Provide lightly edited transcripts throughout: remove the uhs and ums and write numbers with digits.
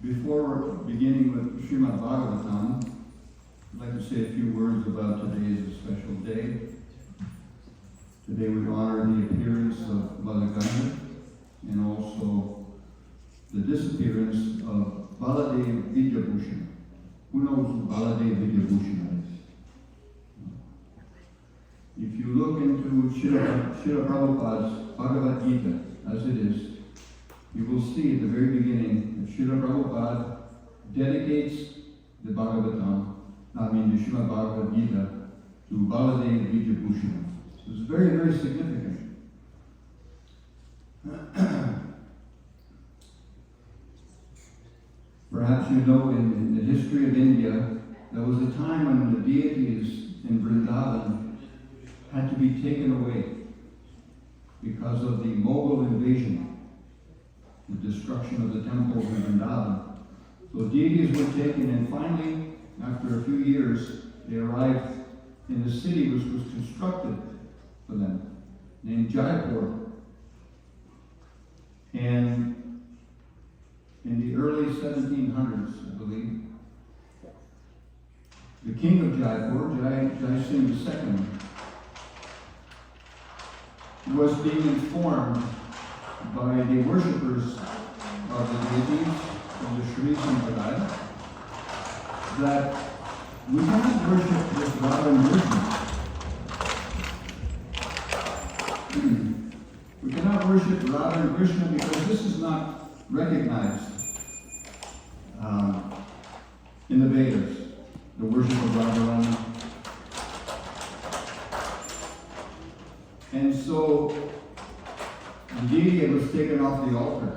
Before beginning with Srimad Bhagavatam, I'd like to say a few words about today as a special day. Today we honor the appearance of Mother Ganga and also the disappearance of Baladev Vidyabhushan. Who knows who Baladev Vidyabhushan is? If you look into Srila Prabhupada's Bhagavad Gita, as it is, you will see at the very beginning that Srila Prabhupada dedicates the Bhagavatam, the Srimad Bhagavad Gita, to Baladev Vidyabhushan. So it's very, very significant. Perhaps you know in the history of India, there was a time when the deities in Vrindaban had to be taken away because of the Mughal invasion, the destruction of the temples in Vrindaban. So deities were taken, and finally, after a few years, they arrived in the city which was constructed for them, named Jaipur. And in the early 1700s, I believe, the king of Jaipur, Jai Singh II, was being informed by the worshippers of the deities of the Sri Sampradaya that we cannot worship this Radha and Krishna. We cannot worship Radha and Krishna because this is not recognized in the Vedas, the worship of Radharani. And so the deity was taken off the altar.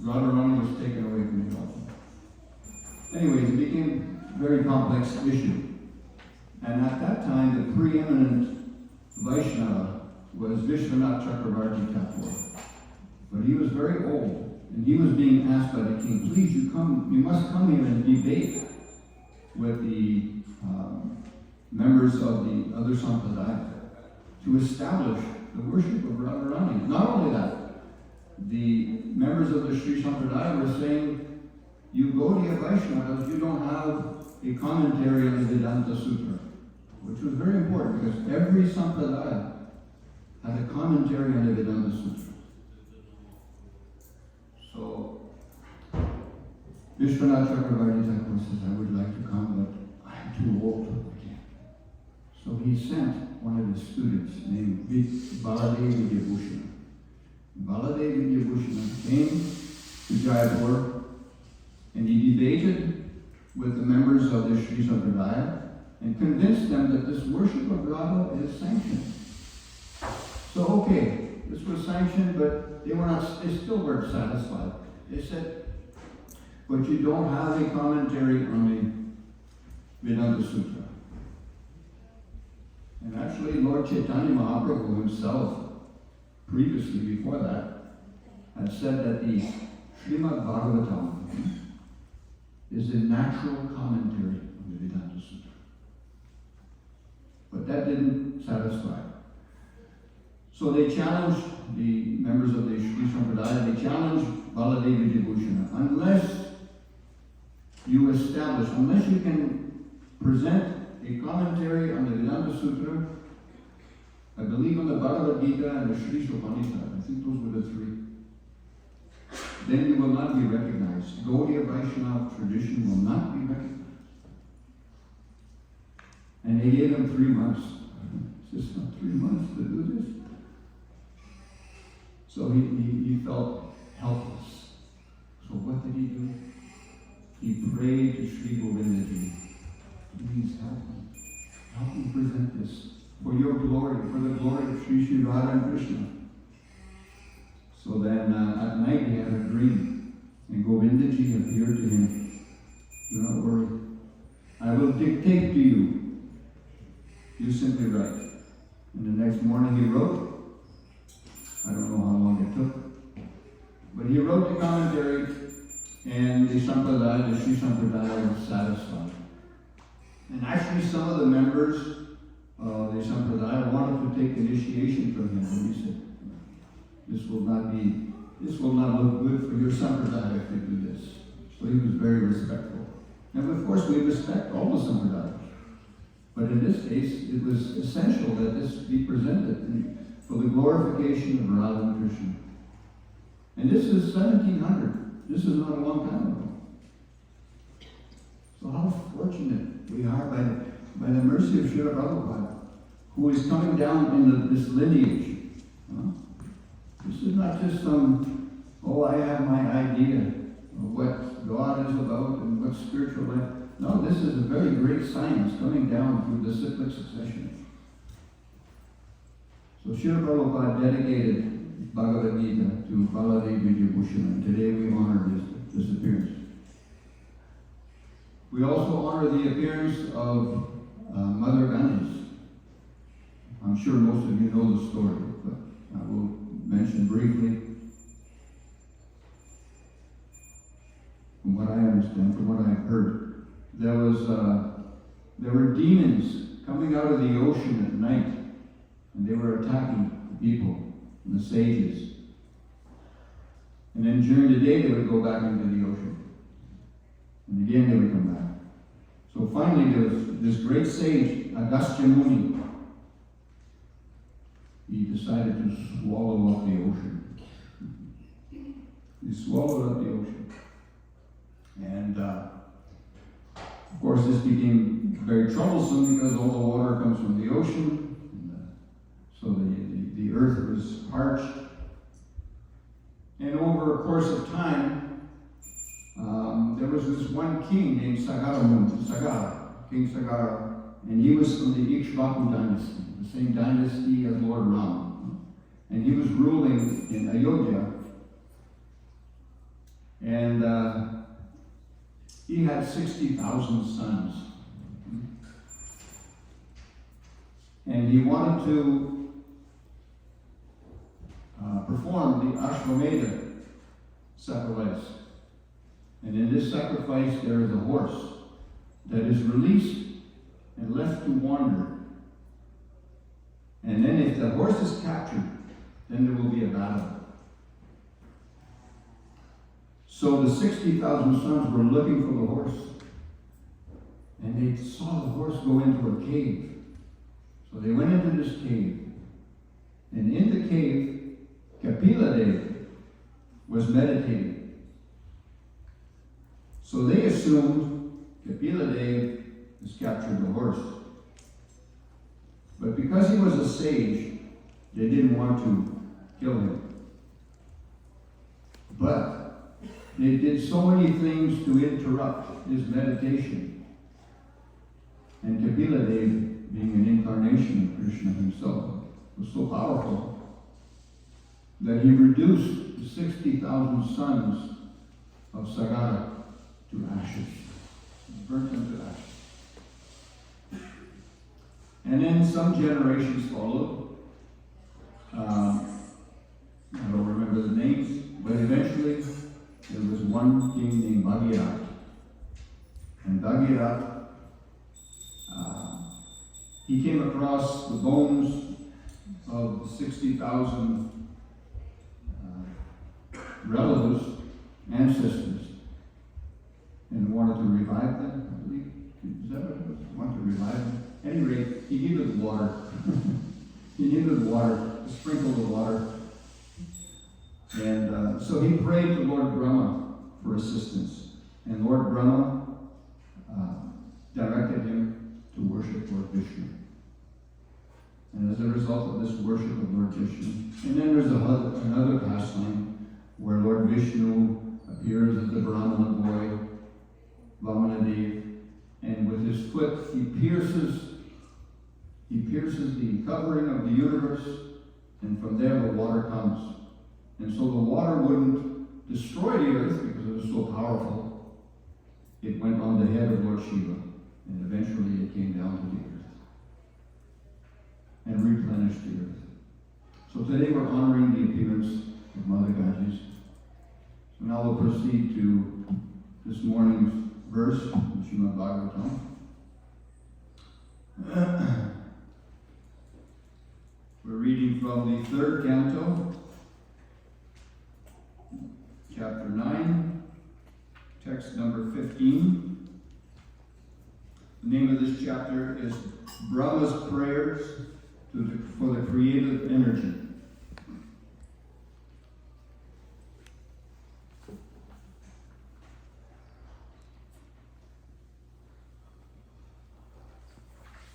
Radharani was taken away from the altar. Anyways, it became a very complex issue. And at that time, the preeminent Vaishnava was Vishwanath Chakravarti Thakur. But he was very old, and he was being asked by the king, please, you must come here and debate with the members of the other Sampradaya to establish the worship of Radharani. Not only that, the members of the Sri Sampradaya were saying, you Gaudiya Vaishnavas, you don't have a commentary on the Vedanta Sutra, which was very important because every Sampradaya had a commentary on the Vedanta Sutra. So, Vishwanath Chakravarti Thakur says, I would like to come, but I'm too old to go again. So he sent one of his students named Baladev Vidyabhushan. Baladev Vidyabhushan came to Jaipur and he debated with the members of the Sri Sampradaya and convinced them that this worship of Radha is sanctioned. So okay, this was sanctioned, but they still weren't satisfied. They said, but you don't have a commentary on the Vedanta Sutra. And actually, Lord Chaitanya Mahaprabhu himself, previously before that, had said that the Srimad Bhagavatam is a natural commentary on the Vedanta Sutra. But that didn't satisfy. So they challenged the members of the Sri Sampradaya, they challenged Baladev Vidyabhushan, unless you can present a commentary on the Vedanta Sutra, I believe on the Bhagavad Gita and the Sri Upanishad, I think those were the three, then you will not be recognized. Gaudiya Vaishnava tradition will not be recognized. And they gave him 3 months. It's just not 3 months to do this. So he felt helpless. So what did he do? He prayed to Sri Govindaji, please help me. Help me present this for your glory, for the glory of Sri Radha and Krishna. So then at night he had a dream, and Govindaji appeared to him. Do not worry. I will dictate to you. You simply write. And the next morning he wrote. I don't know how long it took. But he wrote the commentary, and the Sampradaya, the Sri Sampradaya, was satisfied. And actually some of the members of the Sampradaya wanted to take initiation from him. And he said, this will not look good for your Sampradaya if you do this. So he was very respectful. And of course, we respect all the Sampradayas. But in this case, it was essential that this be presented for the glorification of Radha and Krishna. And this is 1700. This is not a long time ago. So how fortunate we are by the mercy of Srila Prabhupada, who is coming down in this lineage. This is not just some, I have my idea of what God is about and what spiritual life. No, this is a very great science coming down through the cyclic succession. So Srila Prabhupada dedicated Bhagavad Gita to Baladev Vijayabhushan, and today we honor his appearance. We also honor the appearance of Mother Ganesh. I'm sure most of you know the story, but I will mention briefly. From what I understand, from what I've heard, there were demons coming out of the ocean at night, and they were attacking the people and the sages. And then during the day, they would go back into the ocean. And again, they would come back. So finally, there was this great sage, Agastya Muni. He decided to swallow up the ocean. He swallowed up the ocean. And of course, this became very troublesome because all the water comes from the ocean. So the earth was parched. And over a course of time, there was this one king named Sagara, King Sagara, and he was from the Ikshvaku dynasty, the same dynasty as Lord Ram. And he was ruling in Ayodhya. And he had 60,000 sons. And he wanted to perform the Ashwamedha sacrifice. And in this sacrifice, there is a horse that is released and left to wander. And then if the horse is captured, then there will be a battle. So the 60,000 sons were looking for the horse. And they saw the horse go into a cave. So they went into this cave. And in the cave, Kapila Dev was meditating. So they assumed Kapila Dev has captured the horse. But because he was a sage, they didn't want to kill him. But they did so many things to interrupt his meditation. And Kapila Dev, being an incarnation of Krishna himself, was so powerful that he reduced the 60,000 sons of Sagara to ashes. He burnt them to ashes. And then some generations followed. I don't remember the names, but eventually there was one king named Bhagirath. And Bhagirath, he came across the bones of the 60,000 relatives, ancestors, and wanted to revive them, I believe. Is that what it was? Wanted to revive them. At any rate, he needed water. He needed water, to sprinkle the water. And so he prayed to Lord Brahma for assistance. And Lord Brahma directed him to worship Lord Vishnu. And as a result of this worship of Lord Vishnu, and then there's another pastime where Lord Vishnu appears as the Brahmana boy, Vamanadev, and with his foot he pierces the covering of the universe, and from there the water comes. And so the water wouldn't destroy the earth because it was so powerful. It went on the head of Lord Shiva, and eventually it came down to the earth and replenished the earth. So today we're honoring the appearance of Mother Ganges. So now we'll proceed to this morning's verse in Srimad Bhagavatam. We're reading from the 3rd canto, chapter 9, text number 15. The name of this chapter is Brahma's Prayers for the Creative Energy.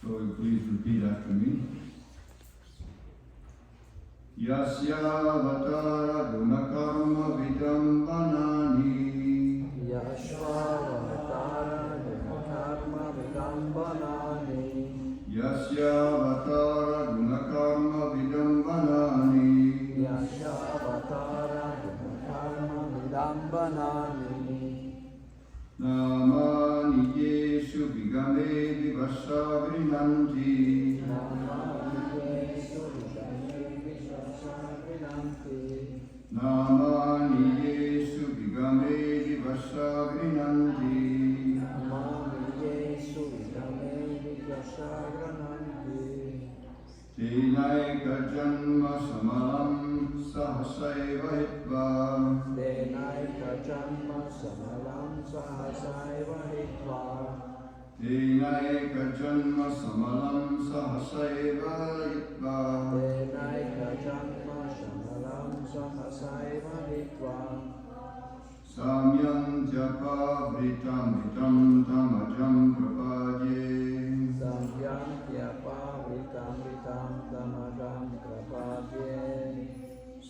So please repeat after me. Yasya avatara gunakarma vidambanani. Yashvavatara gunakarma vidambanani. Yasya avatara gunakarma vidambanani. Yashvavatara gunakarma vidambanani. Namani Yeshu vigame vivasa vrinanti. Namani Yeshu vigame vivasa vrinanti. Tenaika janma samalam sahasaiva hitva. Tenaika janma samalam sahasaiva hitva. Tenaika janma samalam sahasaiva hitva. Tenaika janma samalam sahasaiva hitva. Samyam japa vritam vitam tamajam prapadye. Samyam japa vritam vitam tamajam prapadye.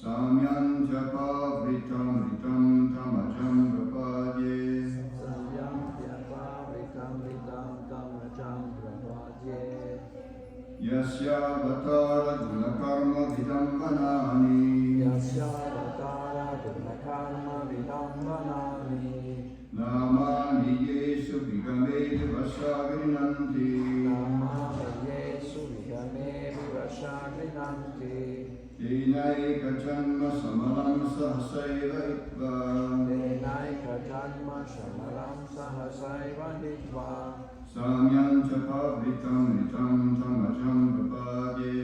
Samyam japa vritam vitam tamajam prapadye. Samyam japa vritam vitam tamajam prapadye. Yasya avatara gunakarma vidambanani. Yasya avatara gunakarma vidambanani. Namani Yeshu vigame vivasa vrinanti. Namani Yesu vigame vivasa vrinanti. Tenaika janma samalam sahasaiva hitva. Tenaika janma samalam sahasaiva hitva. Samyam japa vritam vitam tamajam prapadye.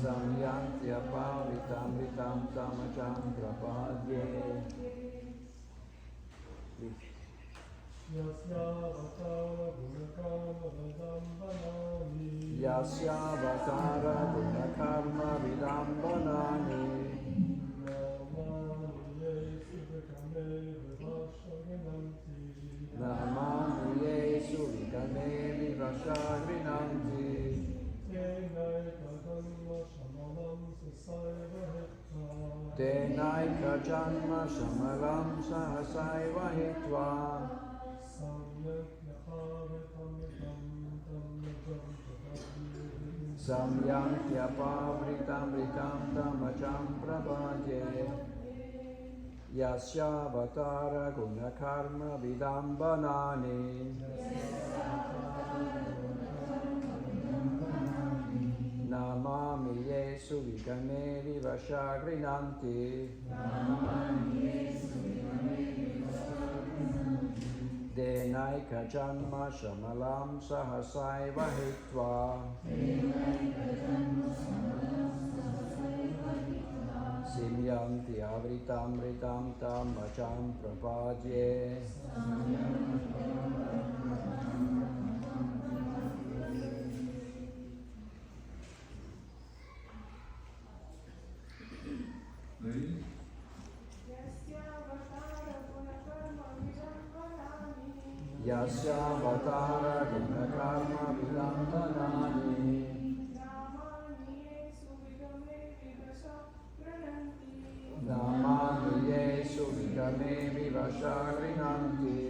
Samyam japa vritam vitam tamajam prapadye. Yasya avatara gunakarma vidambanani. Yasya avatara gunakarma vidambanani. Namani Yesu vigame vivasa vrinanti. Namani Yesu vigame vivasa vrinanti. Tenaika janma samalam sahasaiva hitva. Samyam tyapa vritam vritam tamajam prapadye. Yasya avatara gunakarma vidambanani. Namami Yesu vigame vivasa vrinanti. Tenaika janma samalam sahasaiva hitva. Simyanti avritam vritam tamajam prapadye. Ladies? Yasya avatara gunakarma vidambanani. Namami Yesu vigame vivasa vrinanti.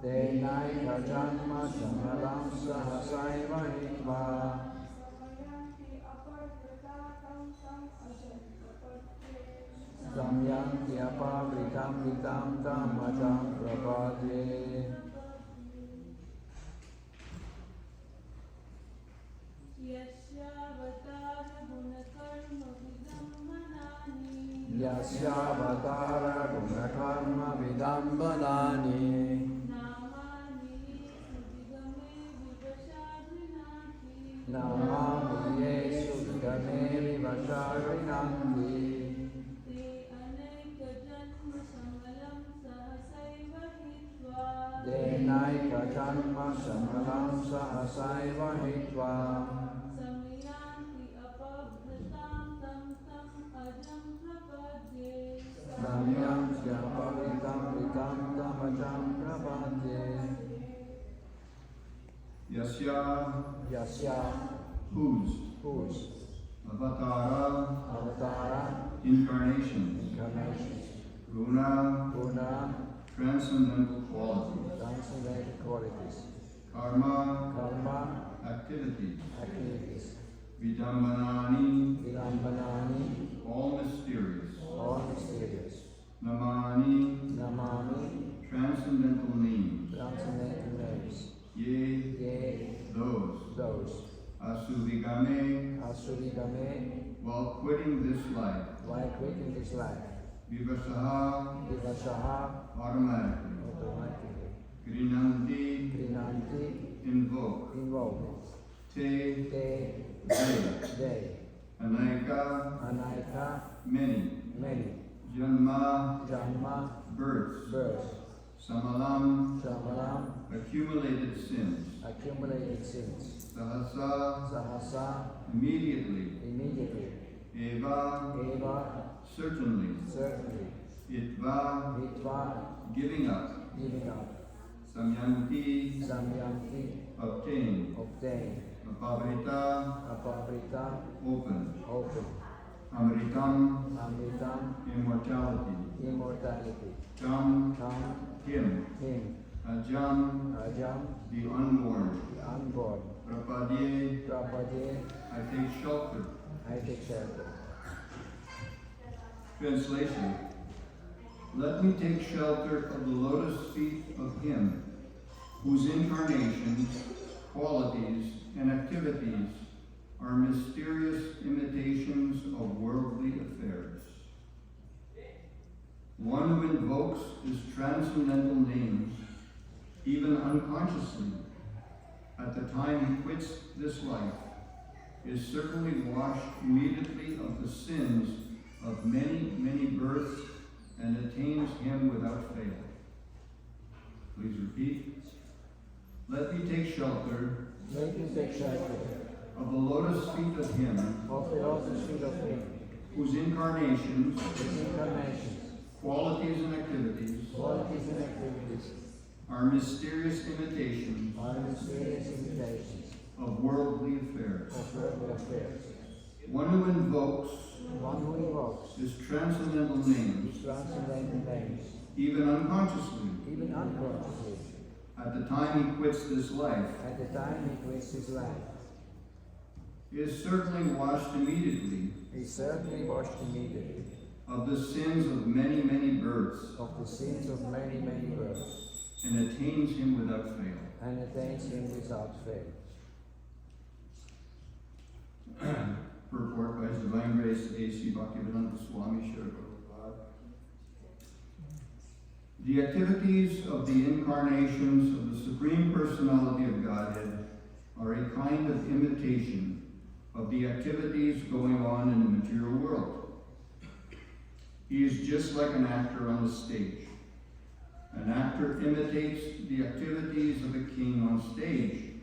Tenaika janma samalam sahasaiva hitva. Samyanti apavritam vitam tamajam prapadye. Yasya avatara gunakarma vidambanani. Yasya avatara gunakarma vidambanani. Namani Yesu vigame vivasa vrinanti. Namami Yesu vigame vivasa vrinanti. janma samalam sahasaiva hitva Samyanti apabhritam tam tam ajam prapadye. Samyam syaparitam vitam tamajam prabhadye Yasya, Yasya whose, avatara, incarnations, guna, Guna, transcendental qualities, transcendental qualities, karma, karma, activities, activities, vidambanani, vilambanani, all mysterious, all mysterious, namani, namami, transcendental names, transcendental names, ye, yea, those, asuvigame, asurigame, while quitting this life, while quitting this life, vivasaha, vivasaha, automatically, automatically, grinanti, grinanti, invoke, invoke, te, they, they, anaika, anaika, many, janma, janma, births, samalam, shamalam, accumulated sins, accumulated sins, sahasa, sahasa, immediately, eva, eva, certainly, itva, hitva, giving up, samyanti, obtain, obtain, apavrita, apavrita, open, amritam, immortality, tam, him, ajam, the unborn, prapadye, I take shelter. Translation: Let me take shelter of the lotus feet of him whose incarnations, qualities, and activities are mysterious imitations of worldly affairs. One who invokes his transcendental names, even unconsciously, at the time he quits this life, is certainly washed immediately of the sins of many, many births and attains him without fail. Please repeat. Let me take shelter of the lotus feet of him whose incarnations, qualities and activities are mysterious imitations of worldly affairs. One who invokes his transcendental names, even unconsciously, at the time he quits this life, is certainly washed immediately of the sins of many, many births, and attains him without fail. Purport by His Divine Grace HG Bhaktivedanta Swami Srila Prabhupada. The activities of the incarnations of the Supreme Personality of Godhead are a kind of imitation of the activities going on in the material world. He is just like an actor on the stage. An actor imitates the activities of a king on stage,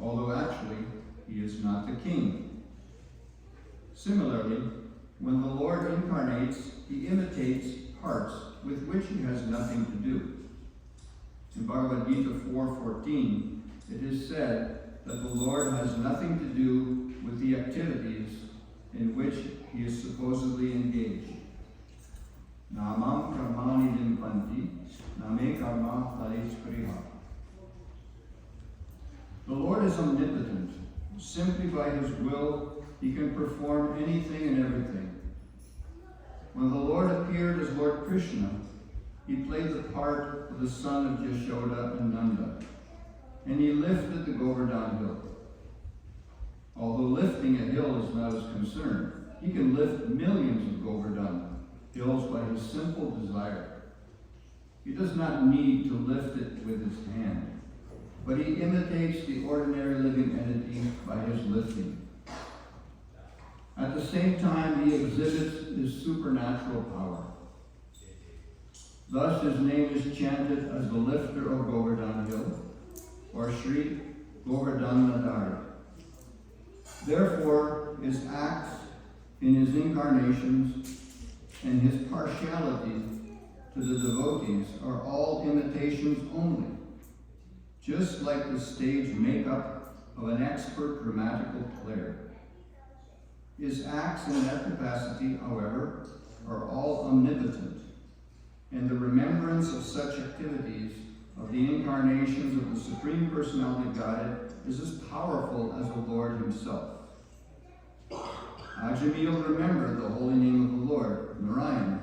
although actually he is not the king. Similarly, when the Lord incarnates, he imitates parts with which he has nothing to do. In Bhagavad Gita 4:14, it is said that the Lord has nothing to do with the activities in which he is supposedly engaged. Namam karmani dimpanti, name karma phale spriha. The Lord is omnipotent. Simply by his will, he can perform anything and everything. When the Lord appeared as Lord Krishna, he played the part of the son of Yashoda and Nanda, and he lifted the Govardhan hill. Although lifting a hill is not his concern, he can lift millions of Govardhan hills by his simple desire. He does not need to lift it with his hand, but he imitates the ordinary living entity by his lifting. At the same time, he exhibits his supernatural power. Thus, his name is chanted as the lifter of Govardhan Hill, or Sri Govardhanadari. Therefore, his acts in his incarnations and his partiality to the devotees are all imitations only, just like the stage makeup of an expert dramatical player. His acts in that capacity, however, are all omnipotent, and the remembrance of such activities of the incarnations of the Supreme Personality of Godhead is as powerful as the Lord himself. Ajamil remembered the holy name of the Lord, Narayan,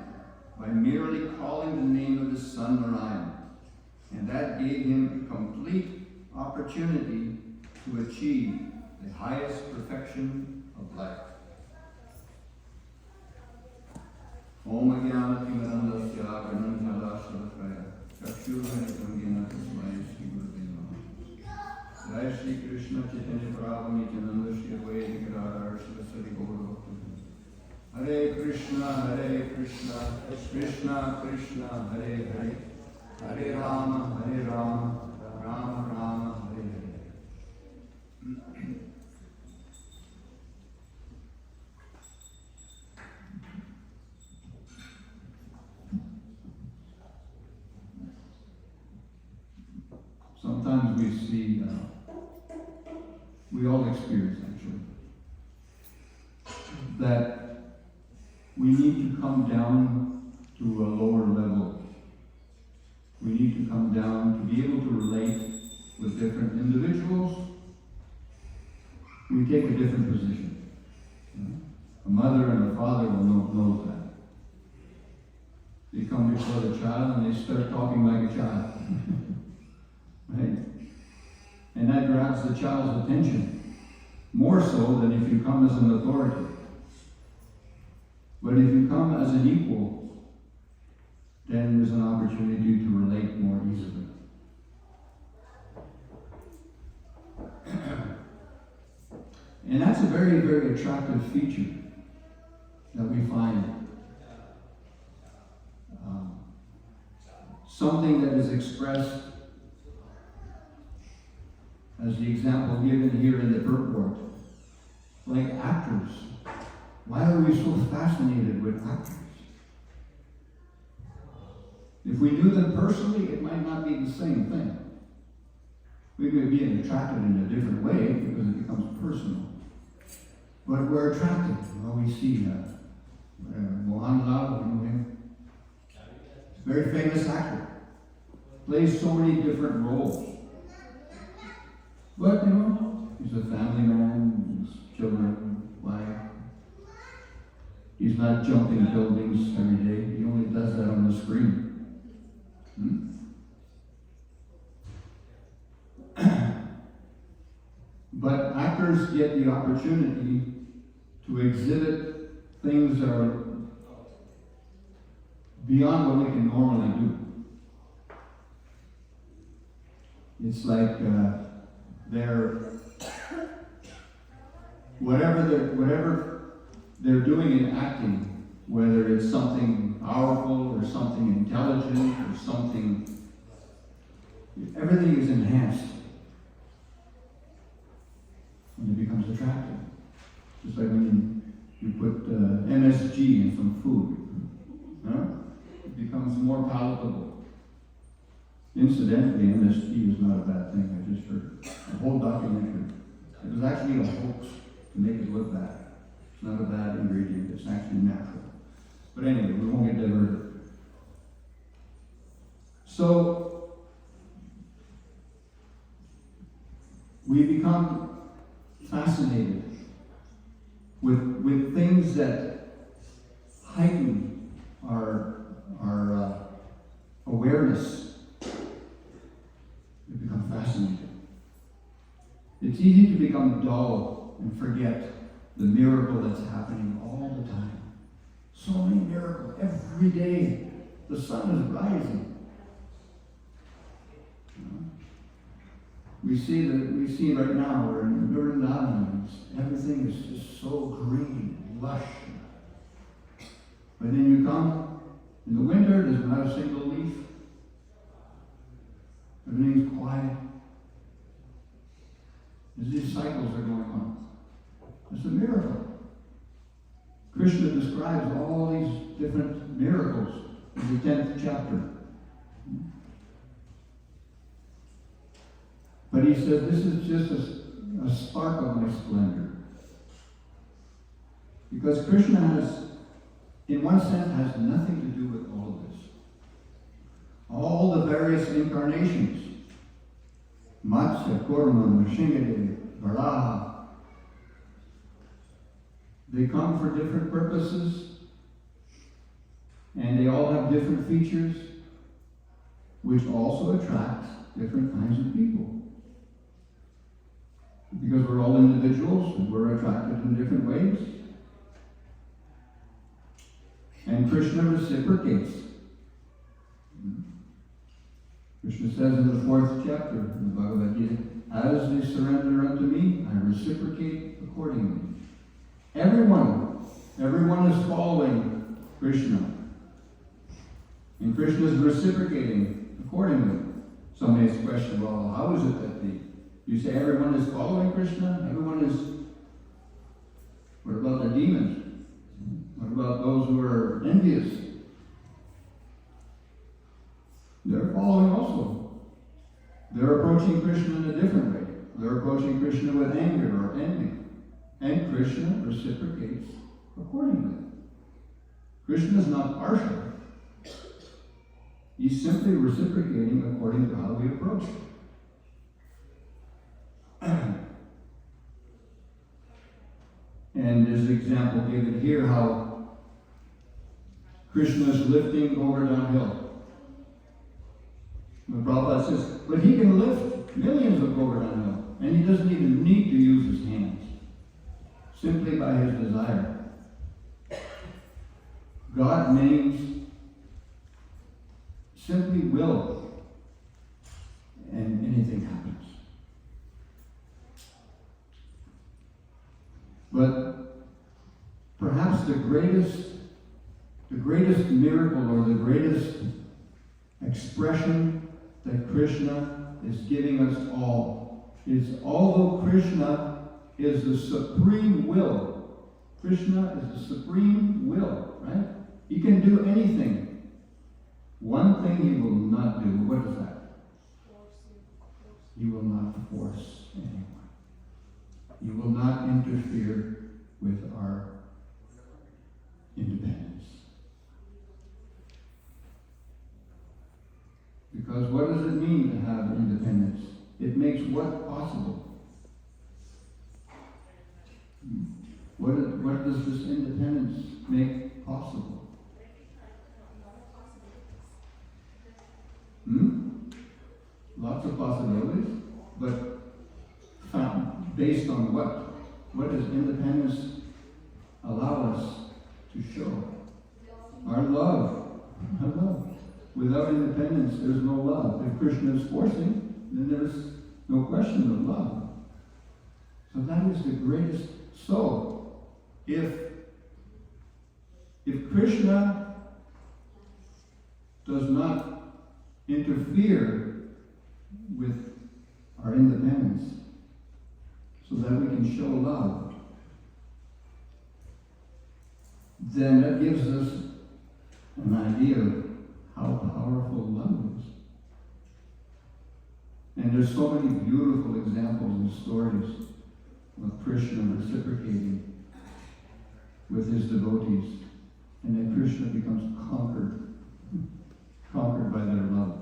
by merely calling the name of his son Narayan, and that gave him complete opportunity to achieve the highest perfection of life. Om Ajnana Timirandasya Gananjala Shalakaya Chakshurvanitam Gena Tasmai Shri Gurave Namaha. Jai Shri Krishna Chaitanya Prabhu Nityananda Shri Advaita Gadadhar Saraswati Gaura Bhakta. Hare Krishna, Krishna Krishna, Hare Hare, Hare Rama, Rama Rama, Hare Hare. Sometimes we see, we all experience actually, that we need to come down to a lower level. We need to come down to be able to relate with different individuals. We take a different position. A mother and a father will know that. They come before the child and they start talking like a child. Right? And that grabs the child's attention, more so than if you come as an authority. But if you come as an equal, then there's an opportunity to relate more easily. And that's a very, very attractive feature that we find. Something that is expressed as the example given here in the purport, like actors. Why are we so fascinated with actors? If we knew them personally, it might not be the same thing. We could be attracted in a different way because it becomes personal. But we're attracted. Well, we see Mohan Lal, you know him? Very famous actor. Plays so many different roles. But, he's a family man, his children, wife. He's not jumping buildings every day. He only does that on the screen. But actors get the opportunity to exhibit things that are beyond what we can normally do. It's like whatever they're doing in acting, whether it's something powerful or something intelligent or something, everything is enhanced when it becomes attractive. Just like when you put MSG in some food, it becomes more palatable. Incidentally, MSG is not a bad thing. I just heard a whole documentary. It was actually a hoax to make it look bad. It's not a bad ingredient. It's actually natural. But anyway, we won't get diverted. So, we become fascinated with things that heighten our awareness. We become fascinated. It's easy to become dull and forget the miracle that's happening all the time. So many miracles every day. The sun is rising. We see right now we're in Vrindaban. Everything is just so green and lush. But then you come in the winter, there's not a single leaf. Everything's quiet. as these cycles are going on. It's a miracle. Krishna describes all these different miracles in the 10th chapter. But he said, this is just a spark of my splendor. Because Krishna has, in one sense, has nothing to do with all of this. All the various incarnations, Matsya, Kurma, Nrsimha, Varaha, they come for different purposes, and they all have different features, which also attract different kinds of people. Because we're all individuals, and we're attracted in different ways. And Krishna reciprocates. Krishna says in the 4th chapter in the Bhagavad Gita, as they surrender unto me, I reciprocate accordingly. Everyone is following Krishna. And Krishna is reciprocating accordingly. Some may question, well, how is it that you say everyone is following Krishna? Everyone is. What about the demons? What about those who are envious? They're following also. They're approaching Krishna in a different way. They're approaching Krishna with anger or envy. And Krishna reciprocates accordingly. Krishna is not partial. He's simply reciprocating according to how we approach it. And there's an example given here how Krishna is lifting Govardhan Hill. The Prabhupada says, but he can lift millions of Govardhan Hill, and he doesn't even need to use his hands, simply by his desire. God means simply will, and anything happens. But perhaps the greatest miracle or the greatest expression that Krishna is giving us all is, although Krishna is the supreme will, Krishna is the supreme will, right? He can do anything. One thing he will not do, what is that? He will not force anyone. He will not interfere with our independence. Because what does it mean to have independence? It makes what possible? What does this independence make possible? Lots of possibilities, but based on what? What does independence allow us to show? Our love. Our love. Without independence, there's no love. If Krishna is forcing, then there's no question of love. So that is the greatest. So, if Krishna does not interfere with our independence, so that we can show love, then that gives us an idea of how powerful love is. And there's so many beautiful examples and stories of Krishna reciprocating with his devotees, and then Krishna becomes conquered by their love.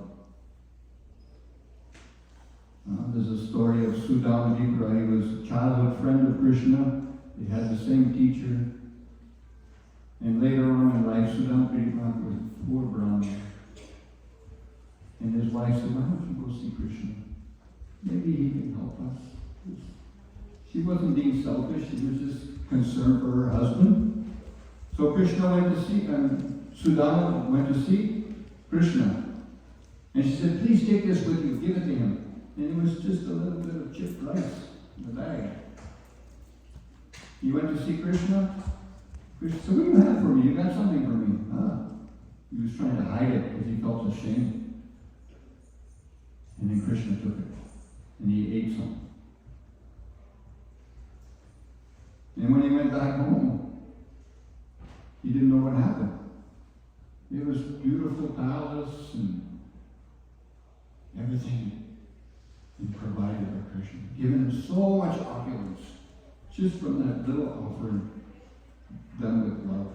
There's a story of Sudama Vipra. He was a childhood friend of Krishna. They had the same teacher. And later on in life, Sudama Vipra was a poor Brahmin. And his wife said, why don't you go see Krishna? Maybe he can help us. She wasn't being selfish. She was just concerned for her husband. So Krishna went to see, Sudama went to see Krishna. And she said, please take this with you. Give it to him. And it was just a little bit of chipped rice in the bag. He went to see Krishna. Krishna said, what do you have for me? You got something for me. He was trying to hide it because he felt ashamed. And then Krishna took it. And he ate some. And when he went back home, he didn't know what happened. It was beautiful palace and everything he provided for Krishna, given him so much opulence, just from that little offering done with love.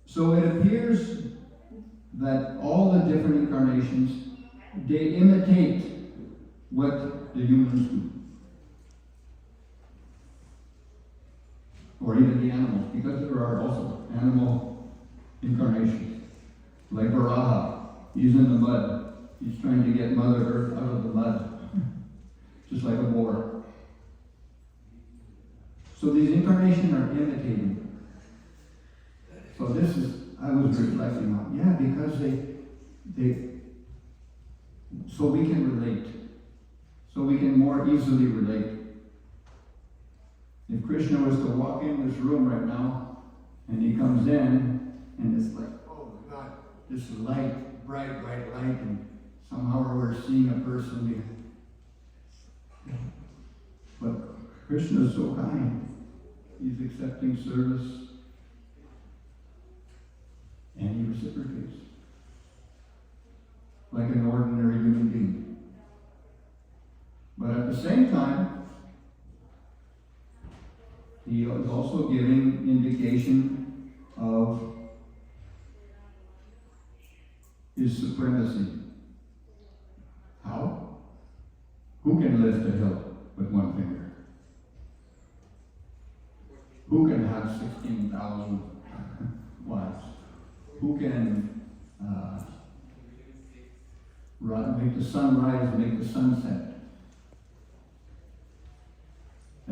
So it appears that all the different incarnations, they imitate what the humans do. Or even the animals, because there are also animal incarnations. Like Varaha, he's in the mud. He's trying to get Mother Earth out of the mud, just like a boar. So these incarnations are imitating. So this is, I was reflecting on, yeah, because they, so we can relate. So we can more easily relate. If Krishna was to walk in this room right now, and he comes in, and it's like, oh my God, this light, bright light, and somehow we're seeing a person. But Krishna is so kind. He's accepting service, and he reciprocates like an ordinary human being. But at the same time, he is also giving indication of his supremacy. How? Who can lift a hill with one finger? Who can have 16,000 wives? Who can make the sun rise, make the sun set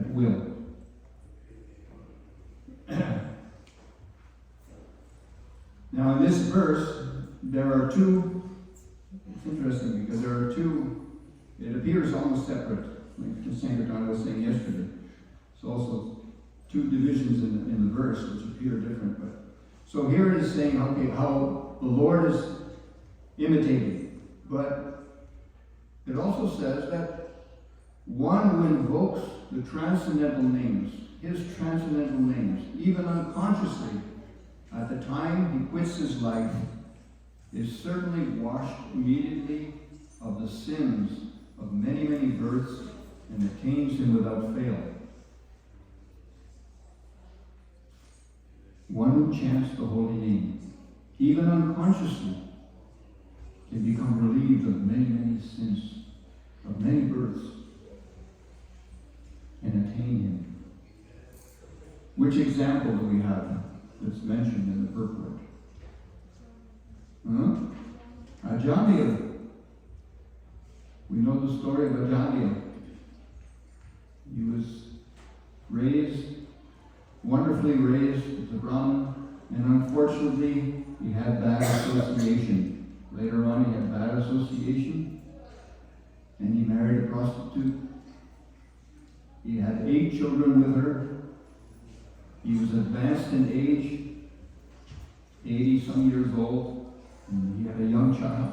at will? Now in this verse, there are two, it's interesting because there are two, it appears almost separate, like St. Devananda was saying yesterday. It's also two divisions in the verse which appear different. But so here it is saying, okay, how the Lord is imitating. But it also says that one who invokes the transcendental names, his transcendental names, even unconsciously, at the time he quits his life, is certainly washed immediately of the sins of many, many births and attains him without fail. One who chants the holy name, even unconsciously, can become relieved of many, many sins, of many births, and attain him. Which example do we have that's mentioned in the purport? Ajamil. We know the story of Ajamil. He was raised, wonderfully raised as a Brahmin, and unfortunately he had bad association. Later on he had bad association, and he married a prostitute. He had 8 children with her. He was advanced in age, 80-some years old, and he had a young child.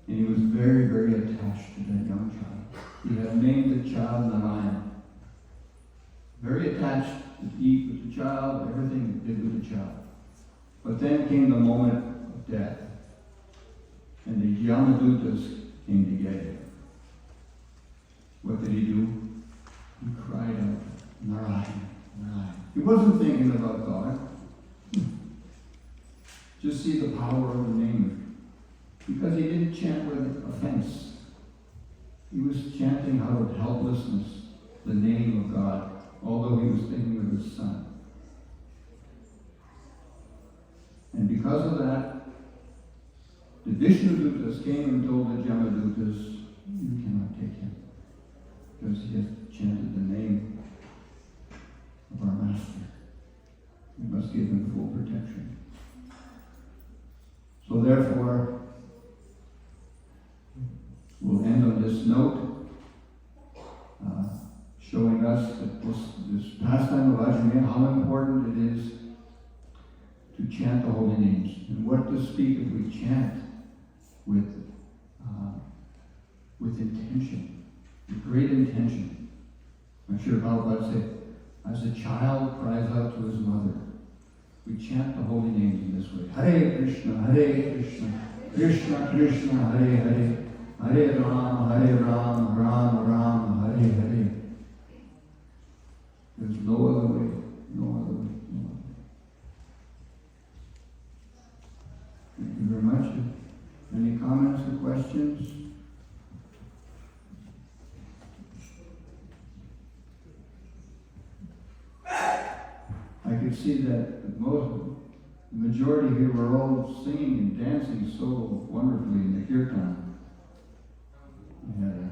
And he was very, very attached to that young child. He had named the child Narayan. Very attached to eat with the child, everything he did with the child. But then came the moment of death, and the Yamadutas came to get him. What did he do? He cried out, Narayan. He wasn't thinking about God. Just see the power of the name. Because he didn't chant with offense. He was chanting out of helplessness the name of God, although he was thinking of his son. And because of that, the Vishnudutas came and told the Jamadutas, you cannot take him, because he has chanted the name of our master. We must give him full protection. So therefore, we'll end on this note, showing us that this pastime of Ajamil, how important it is to chant the holy names. And what to speak if we chant with with intention, with great intention. I'm sure Prabhupada said, as a child cries out to his mother, we chant the holy names in this way. Hare Krishna, Krishna Krishna, Hare Hare, Hare Ram, Ram Ram, Hare Hare. There's no other way, no other way, no other way. Thank you very much. Any comments or questions? I could see that the majority here were all singing and dancing so wonderfully in the kirtan. We had a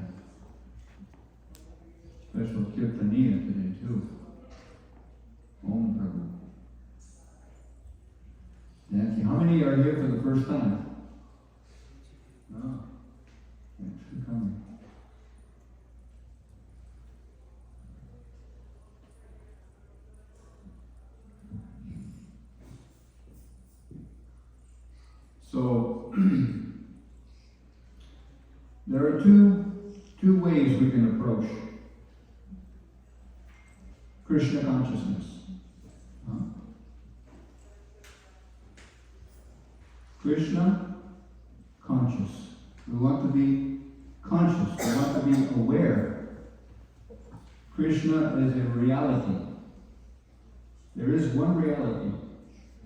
special kirtaniya today too. Om Prabhu. Dancing. How many are here for the first time? No. Thanks for coming. So, there are two ways we can approach Krishna consciousness. Krishna conscious. We want to be conscious. We want to be aware. Krishna is a reality. There is one reality.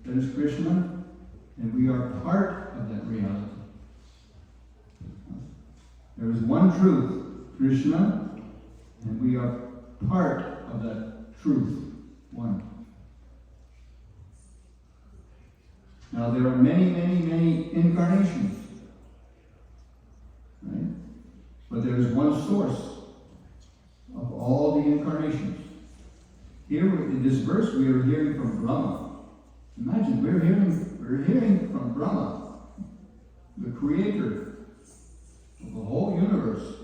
That is Krishna, and we are part of that reality. There is one truth, Krishna, and we are part of that truth, one. Now there are many, many, many incarnations, right? But there is one source of all the incarnations. Here in this verse we are hearing from Brahma. Imagine, we're hearing from Brahma, the creator of the whole universe.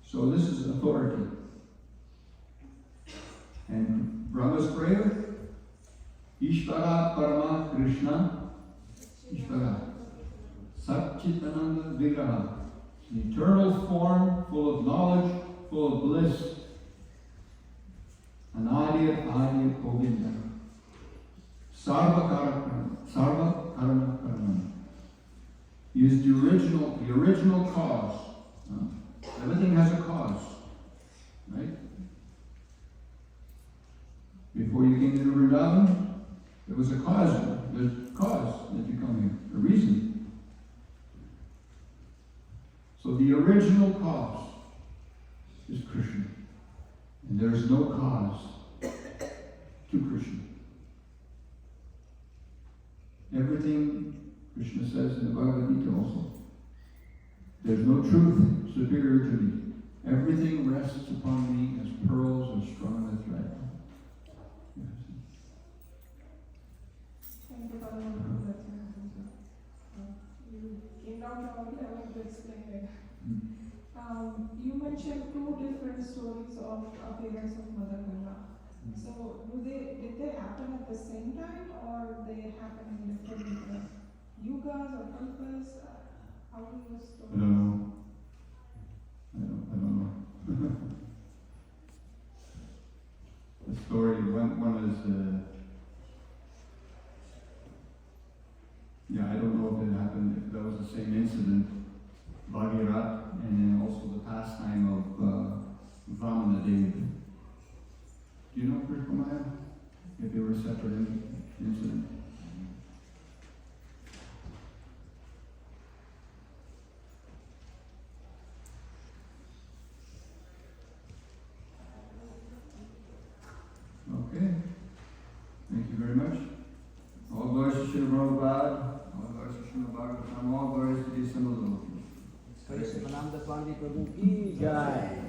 So this is authority. And Brahma's prayer, Ishvara Parama Krishna, Ishvara, Satchitananda Vigraha, an eternal form full of knowledge, full of bliss, Anadya Adya Govinda, Sarva Karma Karma. He is the original cause. Everything has a cause, right? Before you came to Vrindaban, there was a cause. There's a cause that you come here, a reason. So the original cause is Krishna. And there is no cause to Krishna. Everything, Krishna says in the Bhagavad Gita also, there's no truth superior to me. Everything rests upon me as pearls as strong as thread. Thank you, Father. You came down to our level to explain it. You mentioned two different stories of appearance of Mother Ganga. So, did they happen at the same time, or they happen in different yugas or kalpas? How do you store? I don't know. I don't know. The story, one is, I don't know if it happened, if that was the same incident, Bhagirath, and then also the pastime of Vamanadev. Do you know, Krishna Maya? If they were separate incidents? Okay. Thank you very much. All glories to Srimad Bhagavatam, all glories to Srimad Bhagavatam, all glories to the Assembled Lord. Srimad Bhagavatam Pandit Prabhu ki jai.